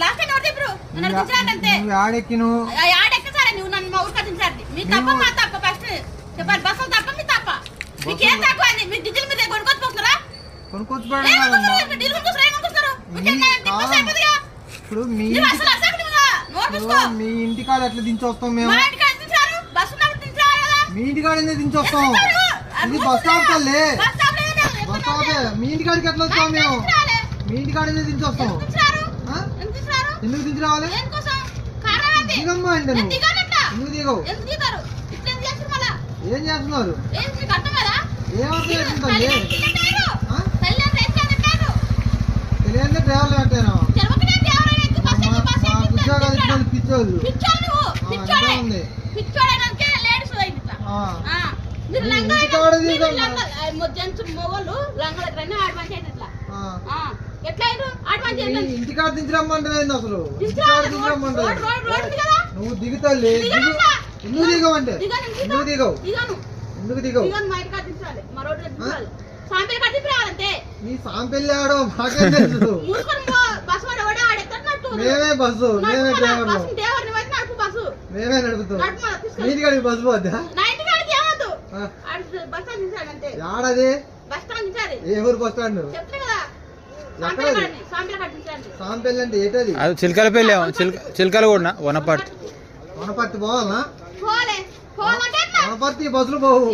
last time ఎవరు ఇప్పుడు నన్ను దించాడు అంతే ఆడెక్కిను ఆడెక్కసారి నువ్వు నన్ను మా ఊరికి దించాలి మీ తప్ప మా తప్ప ఫస్ట్ చెప్పాలి బస్సులు తప్ప మీ తప్ప మీకేం తక్కువ అండి మీరు డీజిల్ మీద కొనుక్కొచ్చుకుంటారా ఇప్పుడు మీ ఇంటికాడ ఎట్లా దించొస్తాం మేము మీ ఇంటికాడ ఎందుకు దించొస్తాం ఇది బస్ స్టాప్ తల్లి బస్ స్టాప్ మీ ఇంటికాడికి ఎట్లా వస్తాం మేము మీ ఇంటికాడ ఎందుకు దించొస్తాం ఎందుకు దించి రావాలి దిగమ్మా అంటే నువ్వు ఎందుకు దిగవు ఏం చేస్తున్నారు ఏమర్థం తెలియదు డ్రైవర్లు అంటేనా ఉద్యోగాలు ఇచ్చిన పిచ్చోళ్ళు ఉంది ఇంటికాడ దించరమ్మంటే అసలు నువ్వు దిగుతాలే ఎందుకు దిగవంటే ఎందుకు దిగవు ఎందుకు దిగవు నీ సాంపెల్లి ఆడో మాకేం తెలుసు మేమే బస్సు మేమే డ్రైవర్లు మేమే నడుపుతాం నీటికాడికి బస్సు పోద్దా ఆడది ఏ ఊరు బస్ స్టాండ్ సాంపెల్లి అంటే ఏంటది చిలకలపల్లి చిలకల కూడా వనపర్తి పోవాలనా వనపర్తి బస్సులు పోవు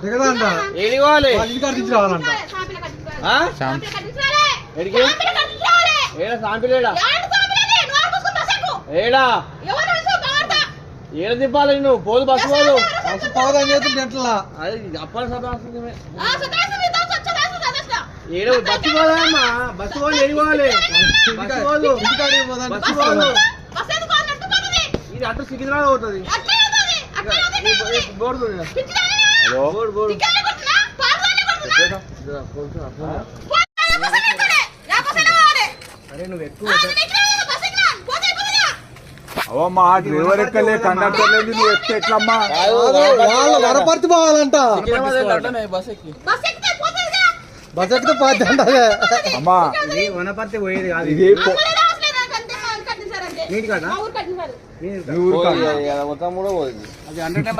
దిగదంట ఇంటికాడ రావాలంట ఏడ తిప్పాలి నువ్వు పోదు బస్సు పోదు బస్సు పోదని చేస్తుంటే ఎట్లా అది అప్పాలి ఏడు బస్సు పోదమ్మా బస్సు పోదు ఏడిపోవాలి బస్సు పోదు బస్సు పోదు ఇది అటు సికింద్రాబాద్ పోతుంది బోర్డు అరే నువ్వు ఎక్కువ అవమ్మా డ్రైవర్ ఎక్కలే కండక్టర్ లేదు నువ్వు ఎక్కితే ఎట్లమ్మా వనపర్తి పోవాలంట బస్ ఎక్కితే పోద్ది అంట అమ్మా ఇది వనపర్తి పోయేది కాదు ఇది నీటి కాదా మొత్తం కూడా పోయింది అది 100 టైం